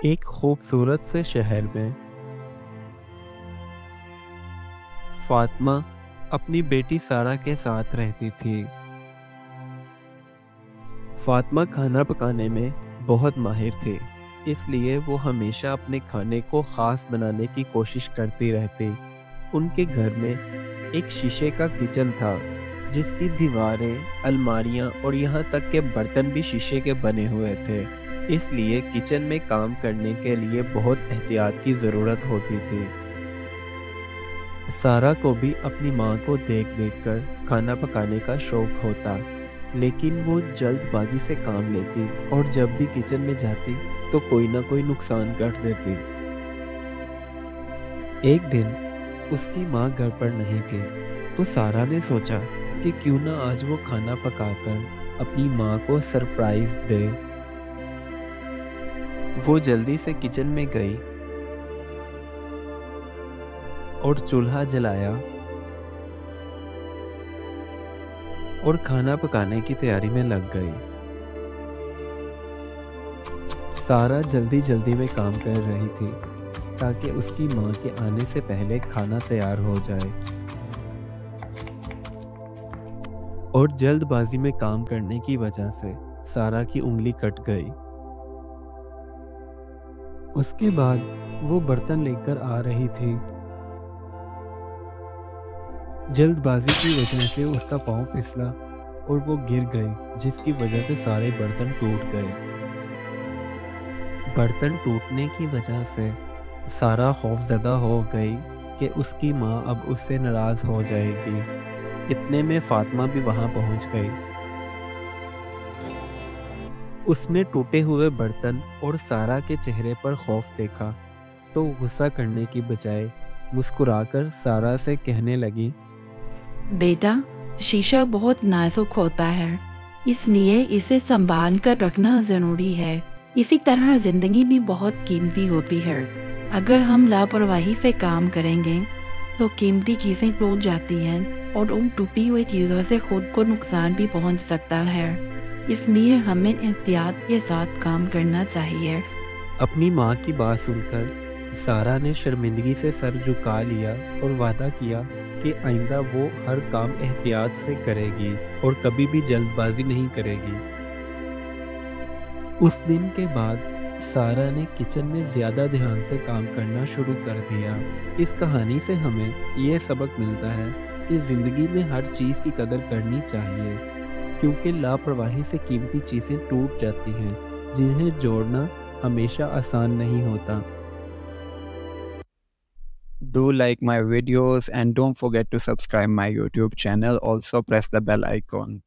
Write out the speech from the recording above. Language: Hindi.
एक खूबसूरत से शहर में फातिमा अपनी बेटी सारा के साथ रहती थी। फातिमा खाना पकाने में बहुत माहिर थी, इसलिए वो हमेशा अपने खाने को ख़ास बनाने की कोशिश करती रहती। उनके घर में एक शीशे का किचन था, जिसकी दीवारें, अलमारियां और यहाँ तक के बर्तन भी शीशे के बने हुए थे। इसलिए किचन में काम करने के लिए बहुत एहतियात की ज़रूरत होती थी। सारा को भी अपनी माँ को देख देख कर खाना पकाने का शौक होता, लेकिन वो जल्दबाजी से काम लेती और जब भी किचन में जाती तो कोई ना कोई नुकसान कर देती। एक दिन उसकी माँ घर पर नहीं थी, तो सारा ने सोचा कि क्यों ना आज वो खाना पकाकर अपनी माँ को सरप्राइज दे। वो जल्दी से किचन में गई और चूल्हा जलाया और खाना पकाने की तैयारी में लग गई। सारा जल्दी जल्दी में काम कर रही थी ताकि उसकी माँ के आने से पहले खाना तैयार हो जाए, और जल्दबाजी में काम करने की वजह से सारा की उंगली कट गई। उसके बाद वो बर्तन लेकर आ रही थी। जल्दबाजी की वजह से उसका पाँव फिसला और वो गिर गई, जिसकी वजह से सारे बर्तन टूट गए। बर्तन टूटने की वजह से सारा खौफजदा हो गई कि उसकी माँ अब उससे नाराज़ हो जाएगी। इतने में फातिमा भी वहाँ पहुँच गई। उसने टूटे हुए बर्तन और सारा के चेहरे पर खौफ देखा, तो गुस्सा करने की बजाय मुस्कुराकर सारा से कहने लगी, बेटा, शीशा बहुत नाजुक होता है, इसलिए इसे संभाल कर रखना जरूरी है। इसी तरह जिंदगी भी बहुत कीमती होती है। अगर हम लापरवाही से काम करेंगे तो कीमती चीजें टूट जाती हैं और उन टूटी हुई चीजों से खुद को नुकसान भी पहुंच सकता है। इसलिए हमें एहतियात के साथ काम करना चाहिए। अपनी माँ की बात सुनकर सारा ने शर्मिंदगी से सर झुका लिया और वादा किया कि आइंदा वो हर काम एहतियात से करेगी और कभी भी जल्दबाजी नहीं करेगी। उस दिन के बाद सारा ने किचन में ज़्यादा ध्यान से काम करना शुरू कर दिया। इस कहानी से हमें ये सबक मिलता है कि ज़िंदगी में हर चीज़ की कदर करनी चाहिए, क्योंकि लापरवाही से कीमती चीज़ें टूट जाती हैं, जिन्हें जोड़ना हमेशा आसान नहीं होता। Do like my videos and don't forget to subscribe my YouTube channel. Also press the bell icon.